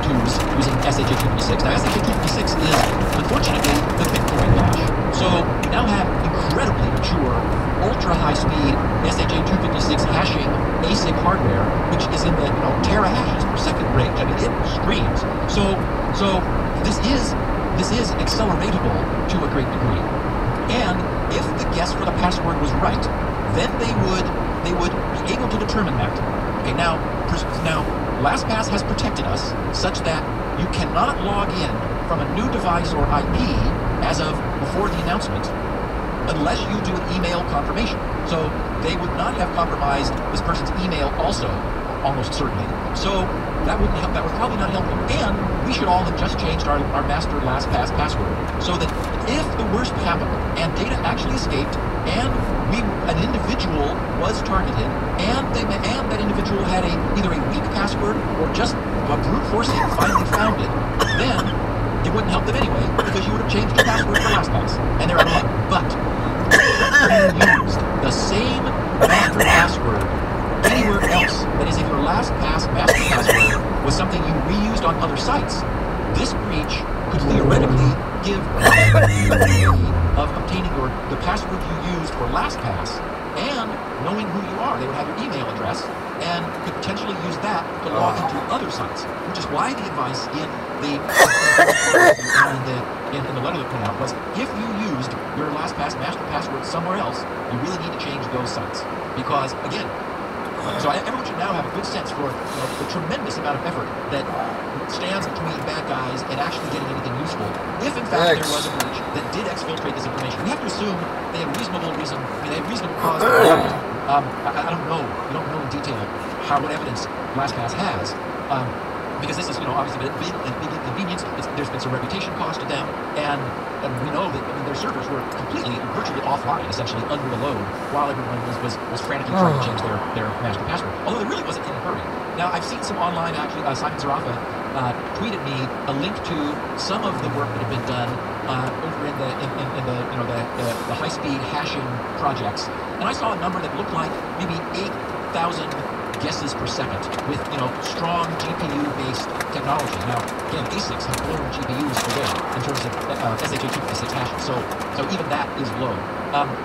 twos using SHA-256. Now, SHA-256 is, unfortunately, the Bitcoin hash. So you now have incredibly mature, ultra-high-speed SHA-256 hashing ASIC hardware, which is in the tera hashes per second range. I mean, it screams. So this is acceleratable to a great degree. And if the guess for the password was right, then they would be able to determine that. Okay, now LastPass has protected us such that you cannot log in from a new device or IP as of before the announcement unless you do an email confirmation. So they would not have compromised this person's email also, almost certainly. So that wouldn't help. That would probably not help them. And we should all have just changed our master LastPass password so that if the worst happened and data actually escaped and an individual was targeted and that individual had either a weak password or just a brute forcing finally found it, then it wouldn't help them anyway because you would have changed the password for LastPass and they're out of luck. But if you used the same master password anywhere else, that is, if your LastPass master password was something you reused on other sites, this breach could theoretically give you a way of obtaining the password you used for LastPass and knowing who you are. They would have your email address and could potentially use that to log into other sites, which is why the advice in the letter that put out was if you used your LastPass master password somewhere else, you really need to change those sites because, again, so everyone should now have a good sense for the tremendous amount of effort that stands between bad guys and actually getting anything useful. If in fact there was a breach that did exfiltrate this information, we have to assume they had reasonable reason, they had reasonable cause to do it. I don't know. We don't know in detail what evidence LastPass has. Because this is, obviously a big inconvenience. There's been some reputation cost to them, and we know that their servers were virtually offline, essentially under the load, while everyone was frantically trying to change their master password. Although there really wasn't in a hurry. Now I've seen some online Simon Zarafa tweeted me a link to some of the work that had been done over in the high-speed hashing projects, and I saw a number that looked like maybe 8,000 guesses per second with strong GPU-based technology. Now, again, ASICs have blown GPUs away in terms of SHA-256 hashes, so even that is low.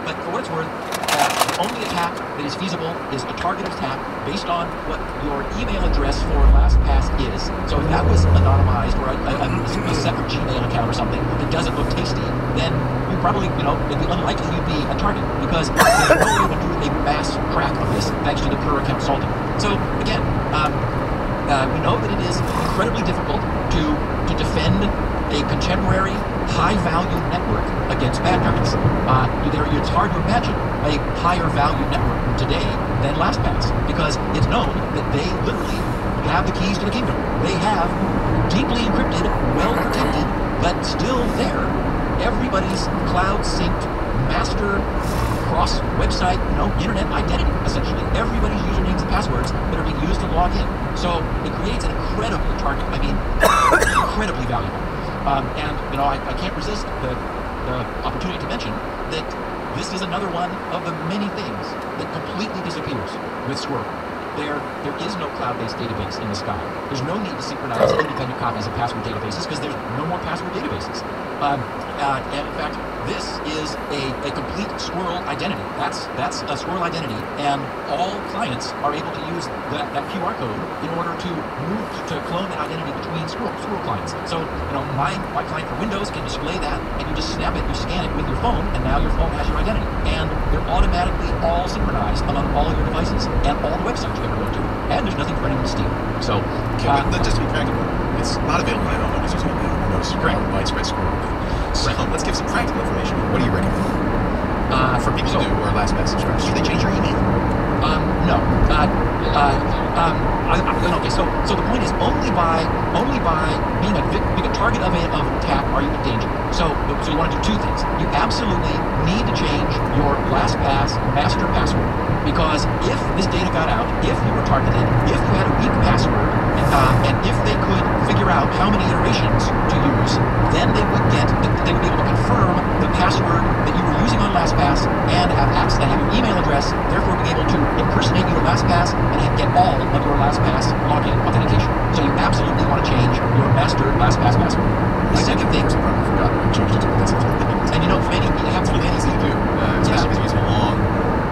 But for what it's worth, the only attack that is feasible is a targeted attack based on what your email address for LastPass is. So if that was anonymized or a separate Gmail account or something that doesn't look tasty, then you probably, it'd be unlikely you'd be a target because there's no way to do a mass crack of this thanks to the per account salting. So again, we know that it is incredibly difficult to defend a contemporary, high-value network against bad guys. It's hard to imagine a higher-value network today than LastPass because it's known that they literally have the keys to the kingdom. They have deeply encrypted, well-protected, but still there, everybody's cloud-synced master cross-website, internet identity, essentially. Everybody's usernames and passwords that are being used to log in. So it creates an incredible target. I mean, incredibly valuable. And I can't resist the opportunity to mention that this is another one of the many things that completely disappears with Squirrel. There is no cloud-based database in the sky. There's no need to synchronize independent copies of password databases because there's no more password databases. And in fact, this is a complete Squirrel identity. That's a Squirrel identity, and all clients are able to use that QR code in order to clone that identity between Squirrel clients. So, my client for Windows can display that, and you just snap it, you scan it with your phone, and now your phone has your identity. And they're automatically all synchronized among all your devices and all the websites you ever go to. And there's nothing for anyone to steal. So, but just to be practical, it's not available on all users right now. Notice widespread Squirrel. So let's give some practical information. What do you recommend for people who are LastPass subscribers? Should they change your email? No. Okay. So the point is only by being a target of an attack are you in danger. So you want to do two things. You absolutely need to change your LastPass master password because if this data got out, if you were targeted, if you had a weak password, and if they could figure out how many iterations to use, then they would be able to confirm the password that you were using on LastPass and have access and have your email address, therefore being able to impersonate you to LastPass and get all of your LastPass login authentication. So you absolutely want to change LastPass password. The second thing, I probably forgot I changed it to that's and you know, many easy to do, especially if you're using a long.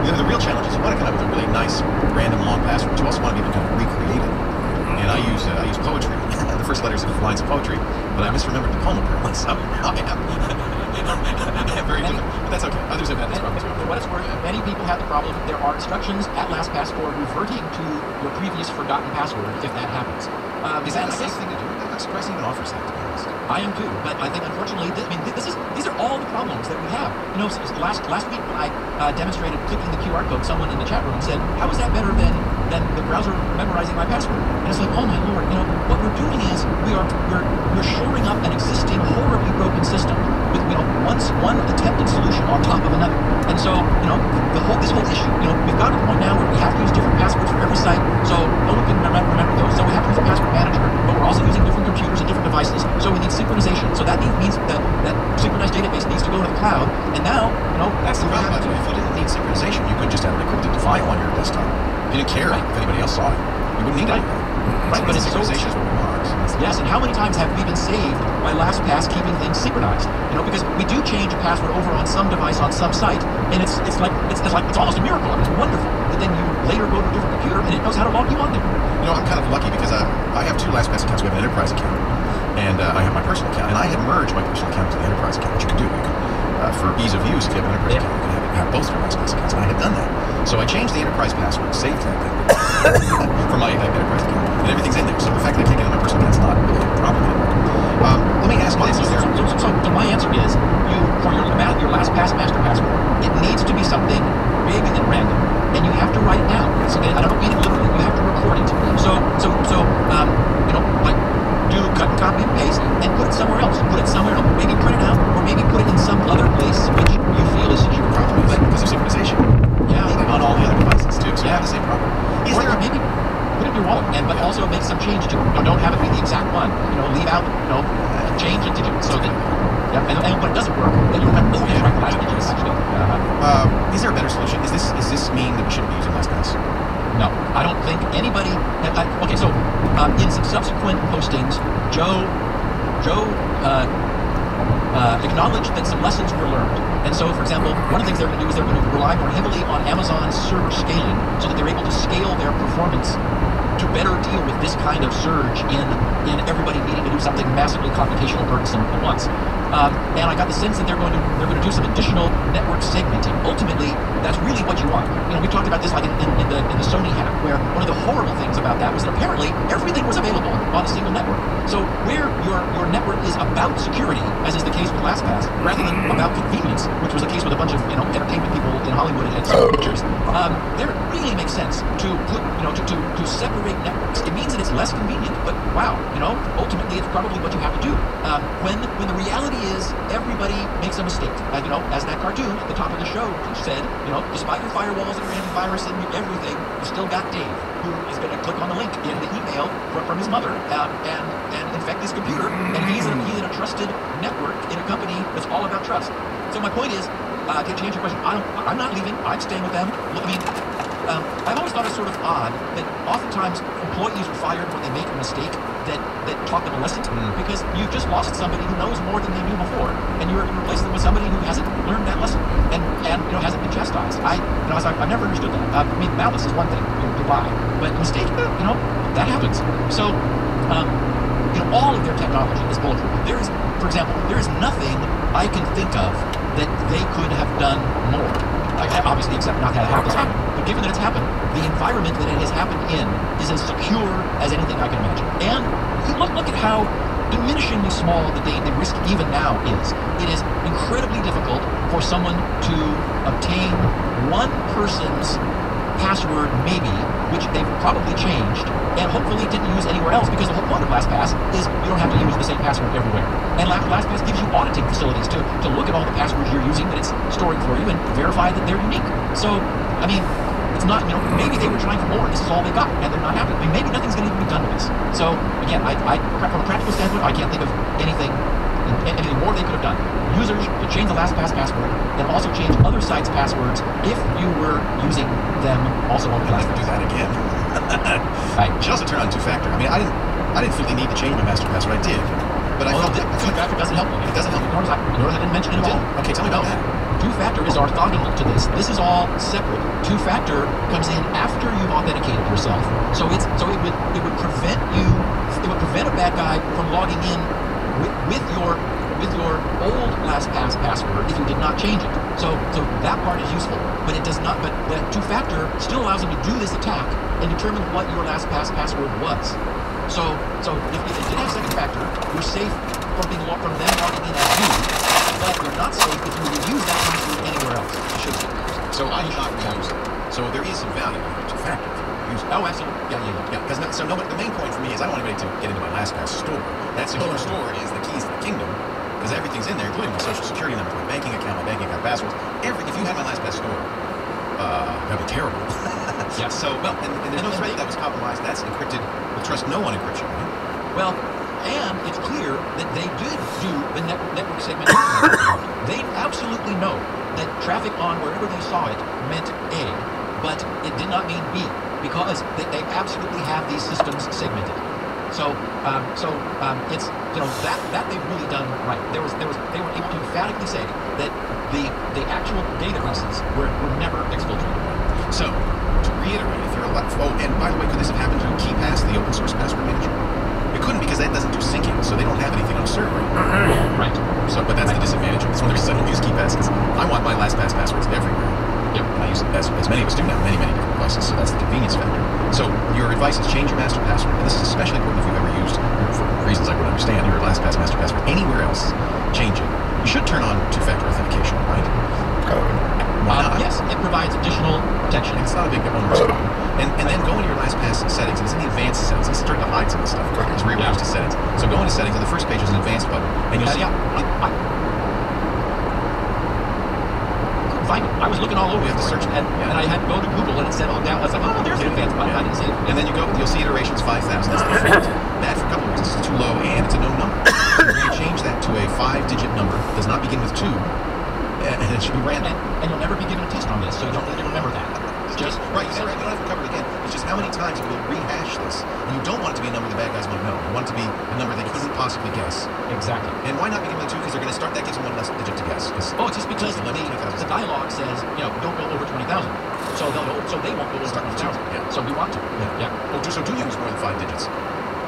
The real challenge is you want to come up with a really nice, random, long password, but you also want to be able to kind of recreate it. And I use poetry, the first letters of lines of poetry, but I misremembered the poem apparently, so I am very different. But that's okay. Others have had this problem too. For what it's worth, many people have the problem. There are instructions at LastPass for reverting to your previous forgotten password if that happens. Is that a safe thing to do? I'm surprised it even offers that, to be honest. I am too, but I think unfortunately, these are all the problems that we have. You know, last week when I demonstrated clicking the QR code, someone in the chat room said, "How is that better than the browser memorizing my password?" And it's like, oh my lord, you know, what we're doing is we're shoring up an existing horribly broken system with one attempted solution on top of another. And so, you know, this whole issue, you know, we've got to the point now where we have to use different passwords for every site, so no one can remember those. So we have to use a password manager, but we're also using different computers and different devices. So we need synchronization. So that means that synchronized database needs to go to the cloud. And now, you know, that's the problem. If you didn't need synchronization, you could just have an encrypted file on your desktop. You didn't care if anybody else saw it. You wouldn't need it. Right, but synchronization is what we want. Yes, and how many times have we been saved by LastPass keeping things synchronized? You know, because we do change a password over on some device on some site, and it's almost a miracle. It's wonderful. But then you later go to a different computer, and it knows how to log you on there. You know, I'm kind of lucky because I have two LastPass accounts. We have an enterprise account, and I have my personal account, and I had merged my personal account to the enterprise account, which you can do. You can, for ease of use, if you have an enterprise account, you can have both your LastPass accounts, and I had done that. So I changed the enterprise password, saved that thing for my enterprise account, and everything's in there. So the fact that I can't get in my personal account is not really a problem anymore. Let me ask you this. So my answer is, for your LastPass master password, it needs to be something big and random, and you have to write it down. So, I don't mean it literally. You have to record it. So you know, like do cut and copy and paste and put it somewhere else. Put it somewhere else. Maybe print it out, or maybe put it in some other place which you feel is secure. Probably, but because of synchronization. Yeah, on all the other devices too. So you have the same problem. Or maybe put it in your wallet, but also make some change to it. Don't have it be the exact one. You know, leave out, change a digit so that. Yeah, and when it doesn't work, then you remember. Oh, yeah, right. Last digit is actually. Is there a better solution? Does this mean that we shouldn't be using LastPass? No, I don't think anybody. Okay, so in some subsequent postings, Joe acknowledged that some lessons were learned. And so, for example, one of the things they're going to do is they're going to rely more heavily on Amazon's server scaling so that they're able to scale their performance to better deal with this kind of surge in everybody needing to do something massively computational burdensome at once. And I got the sense that they're going to do some additional network segmenting. Ultimately, that's really what you want. You know, we talked about this like in the Sony hack, where one of the horrible things about that was that apparently everything was available on a single network. So where your network is about security, as is the case with LastPass, rather than about convenience, which was the case with a bunch of entertainment people in Hollywood and some pictures, there it really makes sense to put to separate networks. It means that it's less convenient, but wow, ultimately it's probably what you have to do. When the reality is everybody makes a mistake. As that cartoon at the top of the show said, despite your firewalls and your antivirus and everything, you still got Dave, who is going to click on the link in the email from his mother and infect his computer, and he's in a trusted network in a company that's all about trust. So my point is, to answer your question, I'm not leaving. I'm staying with them. I mean, I've always thought it's sort of odd that oftentimes employees are fired when they make a mistake that taught them a lesson, because you've just lost somebody who knows more than they knew before, and you're replacing them with somebody who hasn't learned that lesson and hasn't been chastised. I've never understood that. I mean, malice is one thing, you lie, but mistake, that happens. So, all of their technology is bulletproof. For example, there is nothing I can think of that they could have done more. Obviously, except not have this happen. But given that it's happened, the environment that it has happened in is as secure as anything I can imagine. And you look at how diminishingly small the risk even now is. It is incredibly difficult for someone to obtain one person's password, maybe, which they've probably changed, and hopefully didn't use anywhere else, because the whole point of LastPass is you don't have to use the same password everywhere. And LastPass gives you auditing facilities to look at all the passwords you're using that it's storing for you and verify that they're unique. So, I mean, it's not, maybe they were trying for more and this is all they got, and they're not happy. I mean, maybe nothing's going to even be done with this. So, again, from a practical standpoint, I can't think of anything more they could have done. Users could change the LastPass password and also change other sites' passwords if you were using them also on the LastPass. Do that again. Right. Should also turn on two-factor. I mean, I didn't feel the need to change my master password. I did. But I Although feel two-factor doesn't help you. It doesn't help you. Nor I didn't mention it at all. Okay, tell me about that. Two-factor is orthogonal to this. This is all separate. Two-factor comes in after you've authenticated yourself. So it would prevent you. It would prevent a bad guy from logging in with your old LastPass password if you did not change it. So that part is useful, but it does not. But two-factor still allows them to do this attack and determine what your LastPass password was. So if they did have second factor, you're safe from them logging in as you, but you're not safe if you use that password anywhere else. You should. So I did not use it. So there is some value in two-factor if you use it. Oh, absolutely. Yeah. Because the main point for me is I don't want anybody to get into my LastPass store. That secure store is the keys to the kingdom. Because everything's in there, including my social security number, my banking account passwords. If you had my LastPass store, that'd be terrible. Yeah. So, and there's no threat that was compromised. That's encrypted with trust no one encryption, right? Well, and it's clear that they did do the network segmentation. They absolutely know that traffic on wherever they saw it meant A, but it did not mean B, because they absolutely have these systems segmented. So it's that they've really done right. They were able to emphatically say that the actual databases were never exfiltrated. So to reiterate, if you're and by the way, could this have happened to KeePass, the open source password manager? It couldn't because that doesn't do syncing, so they don't have anything on a server. Right. So, but that's the disadvantage. That's one of the reasons I don't use KeePass, because I want my LastPass passwords everywhere. Yep. And I use it as many of us do now, many different devices. So that's the convenience factor. So your advice is change your master password, and this is especially important if you've ever used, for reasons I would understand, your LastPass master password anywhere else. Change it. You should turn on two-factor authentication, right? Why not? Yes, it provides additional protection. It's not a big onerous problem. And then go into your LastPass settings, and it's in the advanced settings. It's starting to hide some of the stuff. It's rearranged to settings. So go into settings, and the first page is an advanced button, and you'll see. Find it. I was looking all over. You have to search it. And I had to go to Google, and it said, I was like, oh, there's an advanced button. I didn't see it. And then you'll see iterations 5,000. That's the default. That for a couple of reasons. It's too low, and it's a no number. So we're going to change that to a 5-digit number. It does not begin with 2, and it should be random. And you'll never be given a test on this, so you don't need to remember that. Just right. You don't have to cover it again. It's just how many times it will rehash this, and you don't want it to be a number the bad guys won't know. You want it to be a number they couldn't possibly guess. Exactly. And why not begin with 2? Because they're going to start. That gives them one less digit to guess. It's just because the dialogue says, don't go over 20,000. So they won't go over 20,000. Yeah. So we want to. Yeah. So do use more than 5 digits,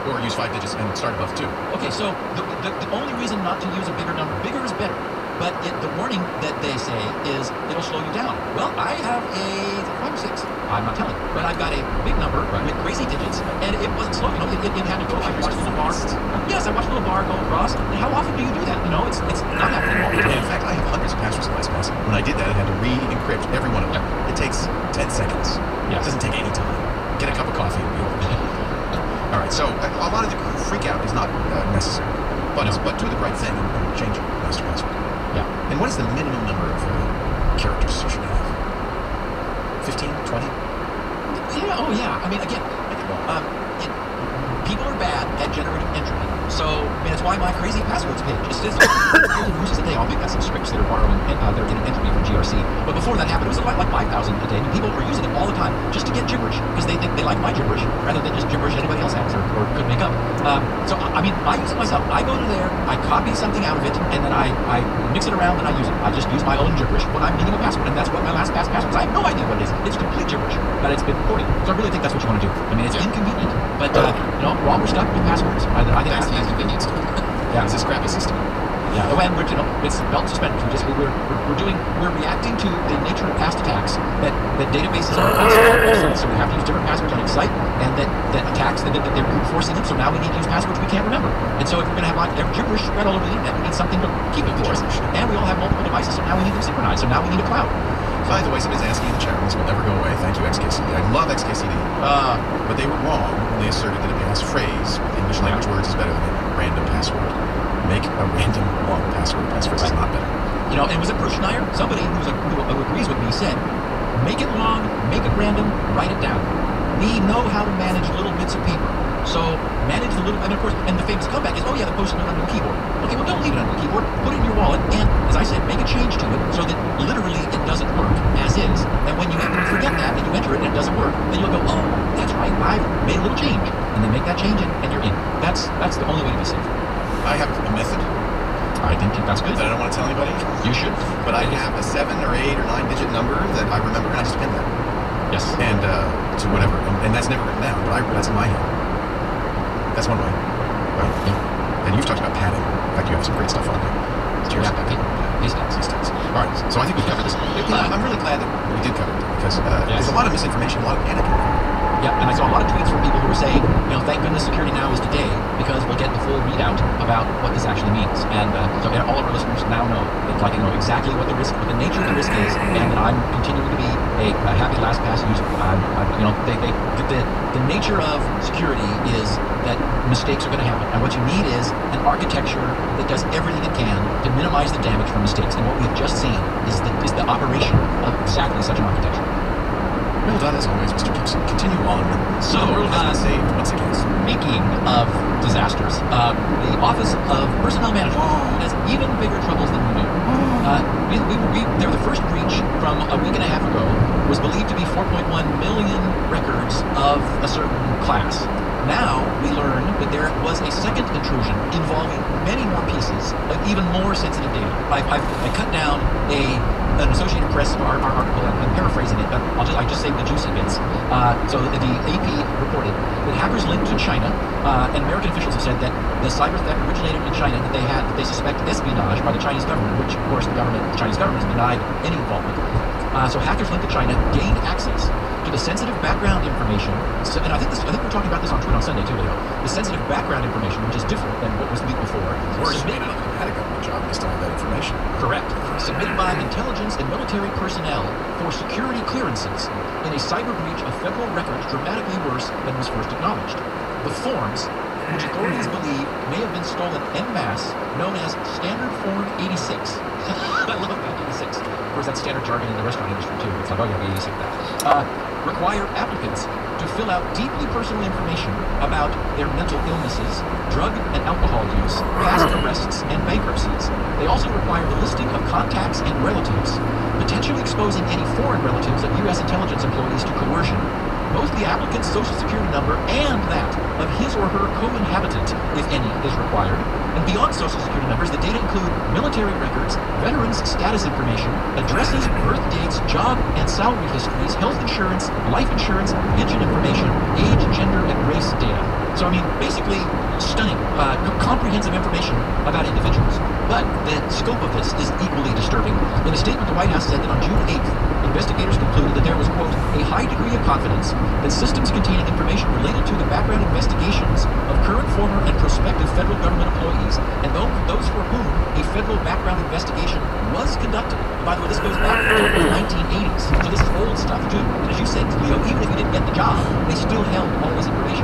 or use 5 digits and start above 2. Okay. So the only reason not to use a bigger number, bigger is better. But the warning that they say is it'll slow you down. Well, I have a 5 or 6. I'm not telling. But I've got a big number with crazy digits, and it wasn't slow. It had to go. I watched a little bar. Yes, I watched a little bar go across. And how often do you do that? It's not happening all the time. In fact, I have hundreds of passwords in LastPass. When I did that, I had to re-encrypt every one of them. It takes 10 seconds. It doesn't take any time. Get a cup of coffee and be over. All right. So a lot of the freak out is not necessary, but do the right thing and change your master password. Yeah. And what is the minimum number of characters you should have? 15, 20? Yeah. Oh, yeah. I mean, again, people are bad at generating entry. So, it's why my crazy passwords page is this. Uses a day. I'll make that some scripts that are borrowing, they're getting entry from GRC. But before that happened, it was like 5,000 a day. And people were using it all the time just to get gibberish because they think they like my gibberish rather than just gibberish anybody else has or could make up. I use it myself. I go to there, I copy something out of it, and then I mix it around and I use it. I just use my own gibberish when I'm needing a password, and that's what my LastPass password is. I have no idea what it is. It's complete gibberish, but it's been recorded. So I really think that's what you want to do. It's inconvenient, but while we're stuck with passwords, I think that's the inconvenience. Yeah, it's a scrappy system. Yeah, and it's belt suspended. We're reacting to the nature of past attacks that databases are constantly. So we have to use different passwords on each site, and that attacks that they're brute forcing them. So now we need to use passwords we can't remember. And so if we're going to have gibberish spread all over the internet, we need something to keep it for us. And we all have multiple devices, so now we need them synchronized. So now we need a cloud. By the way, somebody's asking in the chat room, this will never go away. Thank you, XKCD. I love XKCD. But they were wrong when they asserted that a passphrase with English language words is better than a random password. Make a random long password. Passphrase is not better. And was it Bruce Schneier? Somebody who agrees with me said, make it long, make it random, write it down. We know how to manage little bits of paper. So manage the little, of course, and the famous comeback is, the post-it note under the keyboard. Okay, well, don't leave it under the keyboard. Put it in your wallet, and as I said, make a change to it so that literally it doesn't work as is. And when you forget that and you enter it and it doesn't work, then you'll go, oh, that's right, I've made a little change, and then make that change and you're in. That's the only way to be safe. I have You should. But I have a 7 or 8 or 9 digit number that I remember, and I just pin that. Yes. And to whatever, and that's never written down, but that's in my head. That's one way. Right? Yeah. And you've talked about padding. In fact, you have some great stuff on there. Cheers. Stats. All right, so I think we've covered this. I'm really glad that we did cover it because there's a lot of misinformation, a lot of panic. Yeah, and I saw a lot of tweets from people who were saying, thank goodness security now is today because we'll get the full readout about what this actually means. And so all of our listeners now know exactly what the risk, what the nature of the risk is, and that I'm continuing to be a happy LastPass user. The nature of security is that mistakes are going to happen, and what you need is an architecture that does everything it can to minimize the damage from mistakes. And what we've just seen is the operation of exactly such an architecture. Well done as always, Mr. Gibson. Continue on. So, the world has been saved once again. Speaking of disasters, the Office of Personnel Management has even bigger troubles than we knew. The first breach from a week and a half ago was believed to be 4.1 million records of a certain class. Now we learn that there was a second intrusion involving many more pieces of even more sensitive data. I cut down an Associated Press article, and I'm paraphrasing it, but I just saved the juicy bits. So the AP reported that hackers linked to China, and American officials have said that the cyber theft originated in China, that they suspect espionage by the Chinese government, which of course the Chinese government has denied any involvement. So hackers linked to China gained access to the sensitive background information, and I think we're talking about this on Twitter on Sunday too, Leo. The sensitive background information, which is different than what was the week before. Worse, made another had a government job this time, that information. Correct. Submitted by intelligence and military personnel for security clearances in a cyber breach of federal records dramatically worse than was first acknowledged. The forms, which authorities believe may have been stolen en masse, known as Standard Form 86. I love that, 86. Of course, that's standard jargon in the restaurant industry, too. It's like, oh, yeah, we 86 that. Require applicants to fill out deeply personal information about their mental illnesses, drug and alcohol use, past arrests, and bankruptcies. They also require the listing of contacts and relatives, potentially exposing any foreign relatives of U.S. intelligence employees to coercion. Both the applicant's social security number and that of his or her co-inhabitant, if any, is required. And beyond social security numbers, the data include military records, veterans' status information, addresses, birth dates, job and salary histories, health insurance, life insurance, pension information, age, gender, and race data. So, I mean, basically stunning, comprehensive information about individuals. But the scope of this is equally disturbing. In a statement, the White House said that on June 8th, investigators concluded that there was, quote, a high degree of confidence that systems containing information related to the background investigations of current, former, and prospective federal government employees, and those for whom a federal background investigation was conducted. And by the way, this goes back to the 1980s, so this is old stuff, too. And as you said, Leo, even if you didn't get the job, they still held all this information.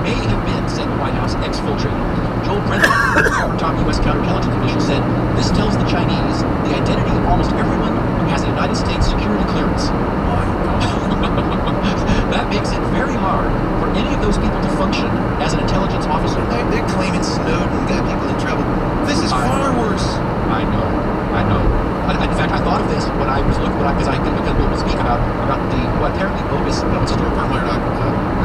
May have been, said the White House, exfiltrated. Joel Brennan, former top U.S. counterintelligence official, said, this tells the Chinese the identity of almost everyone who has a United States security clearance. That makes it very hard for any of those people to function as an intelligence officer. They're claiming Snowden got people in trouble. This is far worse. I know. In fact, I thought of this when I was looking, because we'll speak about the apparently bogus Store for Murdoch,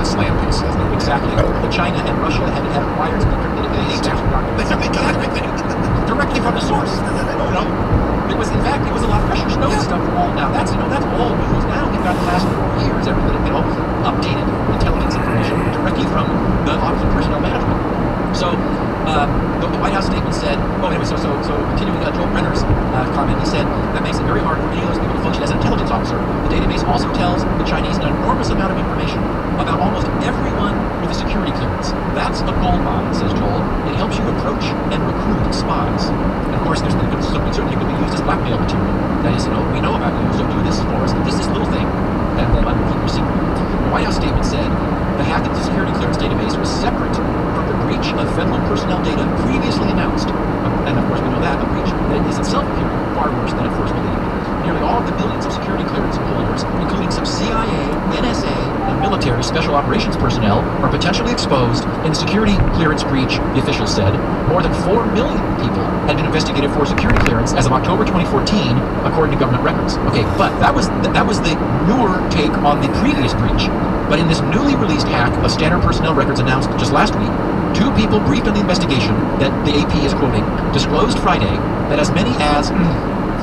the slam piece. Exactly. But China and Russia had acquired some encrypted They got everything directly from the source. It was a lot of pressure Snowden stuff. Now that's all news. Now we've got the last 4 years, everything, updated intelligence information directly from the Office of Personnel Management. So the White House statement said, so continuing Joel Brenner's comment, he said, that makes it very hard for any of those people to function as an intelligence officer. The database also tells the Chinese an enormous amount of information about almost everyone with a security clearance. That's a gold mine, says Joel. It helps you approach and recruit spies. And of course, certainly could be used as blackmail material. That is, we know about you, so do this for us. This little thing, and then let me keep your secret. The White House statement said, the hack of the security clearance database was separate from the breach of federal personnel data previously announced. And of course, we know that a breach that is itself appearing far worse than at first believed. Nearly all of the millions of security clearance holders, including some CIA, NSA, and military special operations personnel, are potentially exposed in the security clearance breach, the officials said. More than 4 million people had been investigated for security clearance as of October 2014, according to government records. Okay, but that was the newer take on the previous breach. But in this newly released hack of standard personnel records announced just last week, 2 people briefed on the investigation that the AP is quoting disclosed Friday that as many as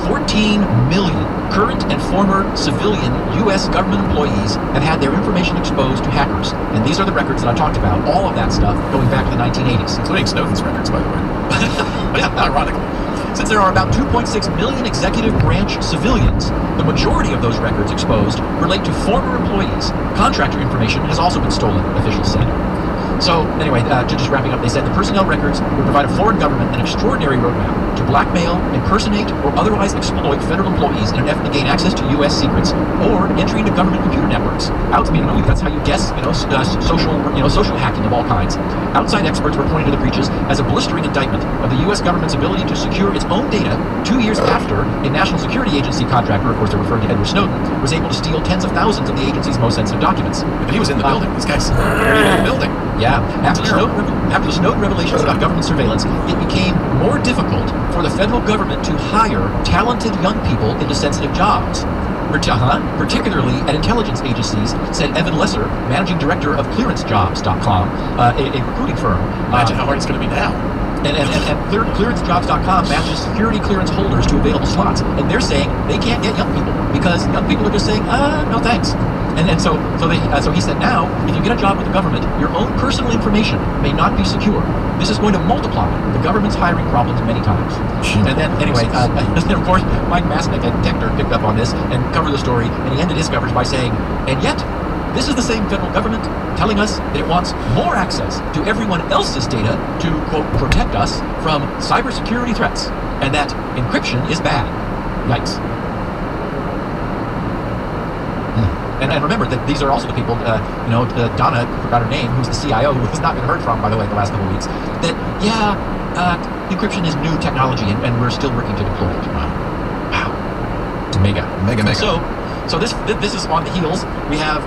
14 million current and former civilian U.S. government employees have had their information exposed to hackers. And these are the records that I talked about, all of that stuff going back to the 1980s. Including Snowden's records, by the way. Ironically. Since there are about 2.6 million executive branch civilians, the majority of those records exposed relate to former employees. Contractor information has also been stolen, officials said. So, anyway, just wrapping up, they said the personnel records would provide a foreign government an extraordinary roadmap to blackmail, impersonate, or otherwise exploit federal employees in an effort to gain access to U.S. secrets or entry into government computer networks. That's how you guess, social hacking of all kinds. Outside experts were pointing to the breaches as a blistering indictment of the U.S. government's ability to secure its own data 2 years after a national security agency contractor, of course they're referring to Edward Snowden, was able to steal tens of thousands of the agency's most sensitive documents. But he was in the building. These guys were in the building. Yeah. After the Snowden revelations about government surveillance, it became more difficult for the federal government to hire talented young people into sensitive jobs. Particularly at intelligence agencies, said Evan Lesser, managing director of ClearanceJobs.com, a recruiting firm. Imagine how hard it's going to be now. And ClearanceJobs.com matches security clearance holders to available slots. And they're saying they can't get young people because young people are just saying, no thanks. And so he said, now, if you get a job with the government, your own personal information may not be secure. This is going to multiply the government's hiring problems many times. And then, anyway, of course, Mike Masnick at Techner picked up on this and covered the story, and he ended his coverage by saying, and yet, this is the same federal government telling us that it wants more access to everyone else's data to, quote, protect us from cybersecurity threats, and that encryption is bad. Yikes. And remember that these are also the people, Donna, forgot her name, who's the CIO, who has not been heard from, by the way, the last couple of weeks, that, encryption is new technology, and we're still working to deploy it. Wow. Mega. So this is on the heels. We have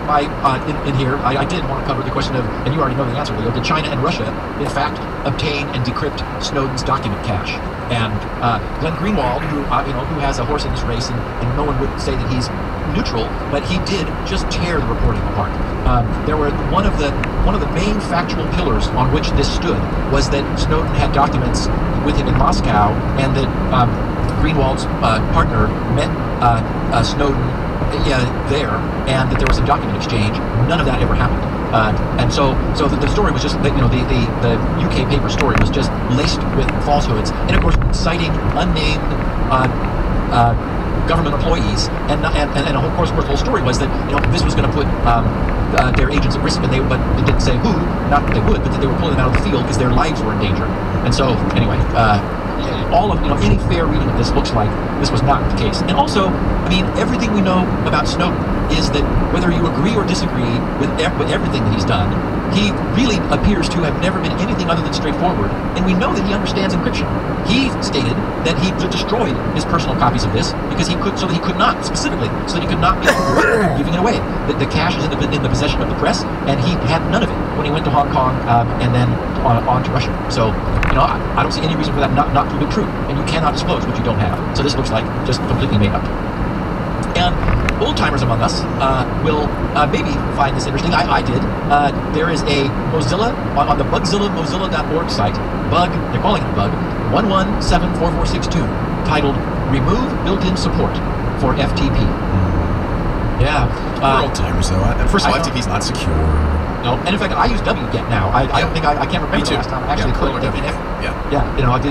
in here, I did want to cover the question of, and you already know the answer, Leo, did China and Russia, in fact, obtain and decrypt Snowden's document cache? And Glenn Greenwald, who has a horse in this race, and no one would say that he's neutral, but he did just tear the reporting apart. There were one of the main factual pillars on which this stood was that Snowden had documents with him in Moscow, and that Greenwald's partner met Snowden there, and that there was a document exchange. None of that ever happened. And so the story was just, the UK paper story was just laced with falsehoods, and of course citing unnamed government employees, and of course the whole story was that this was going to put their agents at risk, but it didn't say who, not that they would, but that they were pulling them out of the field because their lives were in danger. And so anyway, all of any fair reading of this looks like this was not the case. And also, everything we know about Snowden is that whether you agree or disagree with everything that he's done, he really appears to have never been anything other than straightforward, and we know that he understands encryption. He stated that he destroyed his personal copies of this because he could not be giving it away. The cache is in the possession of the press, and he had none of it when he went to Hong Kong and then on to Russia. So I don't see any reason for that not to be true, and you cannot disclose what you don't have. So this looks like just completely made up. And old-timers among us will maybe find this interesting. I did. There is a Mozilla, on the Mozilla.org site, they're calling it a bug, 1174462, titled Remove Built-in Support for FTP. Yeah. We're old-timers, though. First of all, FTP is not secure. No, and in fact, I use wget now. I don't think I can't remember the last time I actually put it in.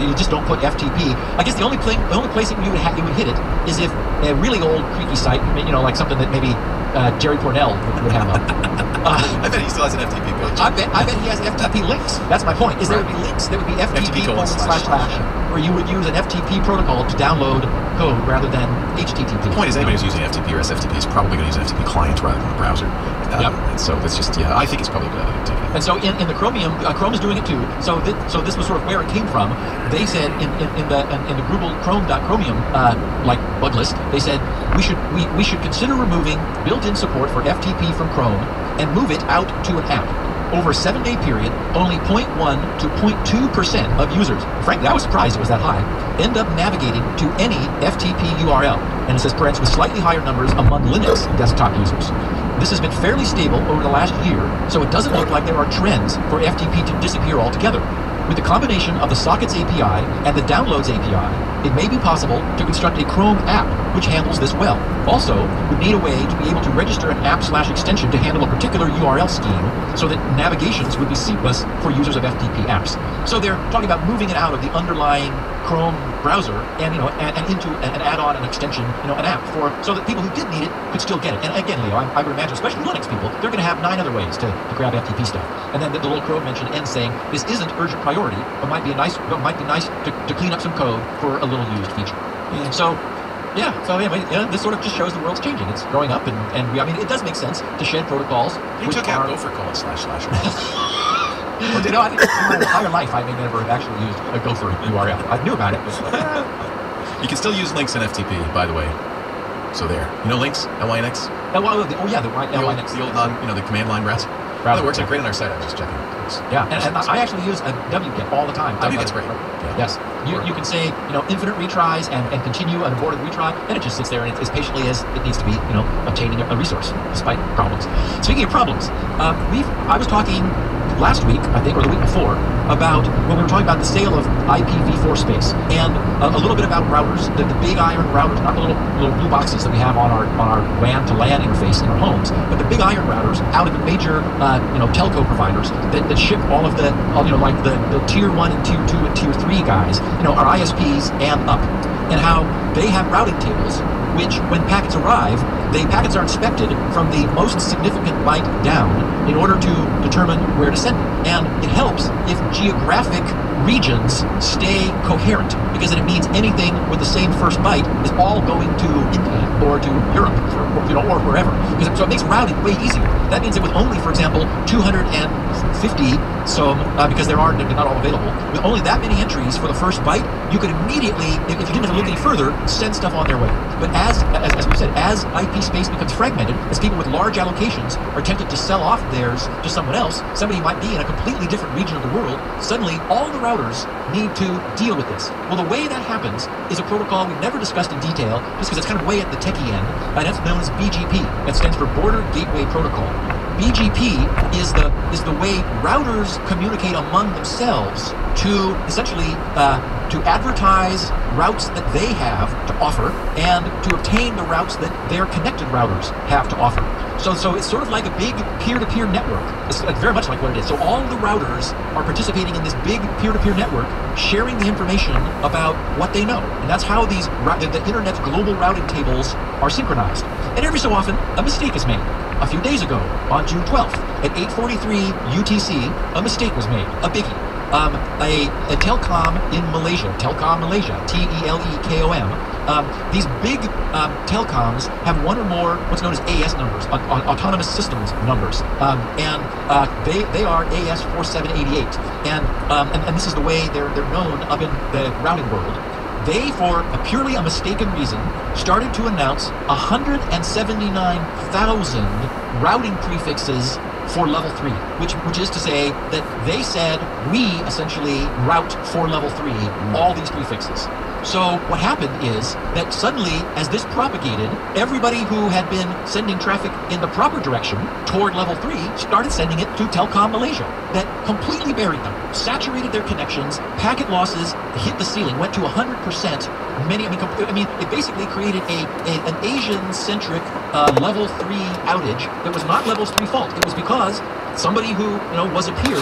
You just don't put FTP. I guess the only place you would hit it is if a really old creaky site, like something that maybe Jerry Cornell would have up. I bet he still has an FTP page. I bet he has FTP links. That's my point. There would be links. There would be FTP // where you would use an FTP protocol to download code rather than HTTP. The point is, anybody who's using FTP or SFTP is probably going to use an FTP client rather than a browser. And so that's just, I think it's probably a good idea. And so in the Chromium, Chrome is doing it too. So this was sort of where it came from. They said in the Google Chrome.chromium bug list, they said we should consider removing built-in support for FTP from Chrome and move it out to an app. Over a 7-day period, only 0.1 to 0.2% of users, frankly, I was surprised it was that high, end up navigating to any FTP URL. And it says, perhaps with slightly higher numbers among Linux desktop users. This has been fairly stable over the last year, so it doesn't look like there are trends for FTP to disappear altogether. with the combination of the sockets API and the downloads API, it may be possible to construct a Chrome app which handles this well. Also, we need a way to be able to register an app/extension to handle a particular URL scheme so that navigations would be seamless for users of FTP apps. So they're talking about moving it out of the underlying Chrome browser and into an add-on, an extension, an app so that people who did need it could still get it. And again, Leo, I would imagine, especially Linux people, they're going to have 9 other ways to grab FTP stuff. And then the little Chrome mention ends saying this isn't urgent priority, but might be nice to clean up some code for a little used feature. Yeah. So this sort of just shows the world's changing. It's growing up, and it does make sense to shed protocols. You took out Gopher colon // Well, I think in my entire life I may never have actually used a Gopher URL. I knew about it. You can still use links in FTP, by the way. So there. You know links? LYNX? The LYNX. The old the command line browser. It works great on our site. I was just checking. Yeah, and I actually use a wget all the time. Wget's great. Yeah. Yes. You can say, infinite retries and continue an aborted retry, and it just sits there and it's as patiently as it needs to be, obtaining a resource, despite problems. Speaking of problems, I was talking last week, I think, or the week before, about when we were talking about the sale of IPv4 space, and a little bit about routers, the big iron routers, not the little blue boxes that we have on our WAN to LAN interface in our homes, but the big iron routers out of the major telco providers that ship all of the the tier 1 and tier 2 and tier 3 guys, our ISPs and up, and how they have routing tables which, when packets arrive, packets are inspected from the most significant byte down in order to determine where to send it. And it helps if geographic regions stay coherent, because then it means anything with the same first byte is all going to India or to Europe or wherever. So it makes routing way easier. That means that with only, for example, 250, because they're not all available, with only that many entries for the first byte, you could immediately, if you didn't have to look any further, send stuff on their way. But as we said, as IP space becomes fragmented, as people with large allocations are tempted to sell off theirs to someone else, somebody might be in a completely different region of the world, suddenly all the routers need to deal with this. Well, the way that happens is a protocol we've never discussed in detail, just because it's kind of way at the techie end, and that's known as BGP. That stands for Border Gateway Protocol. BGP is the way routers communicate among themselves to essentially to advertise routes that they have to offer and to obtain the routes that their connected routers have to offer. So it's sort of like a big peer-to-peer network. It's very much like what it is. So all the routers are participating in this big peer-to-peer network, sharing the information about what they know. And that's how the internet's global routing tables are synchronized. And every so often, a mistake is made. A few days ago, on June 12th, at 8:43 UTC, a mistake was made, a biggie. A telecom in Malaysia, TELEKOM, these big telecoms have one or more what's known as AS numbers, autonomous systems numbers, and they are AS 4788, and this is the way they're known up in the routing world. They, for a mistaken reason, started to announce 179,000 routing prefixes for level 3, which is to say that they said we essentially route for level 3 all these prefixes. So what happened is that suddenly, as this propagated, everybody who had been sending traffic in the proper direction toward level 3 started sending it to Telkom Malaysia. That completely buried them, saturated their connections, packet losses hit the ceiling, went to 100%. It basically created an Asian-centric level 3 outage that was not level 3 fault. It was because somebody who was a peer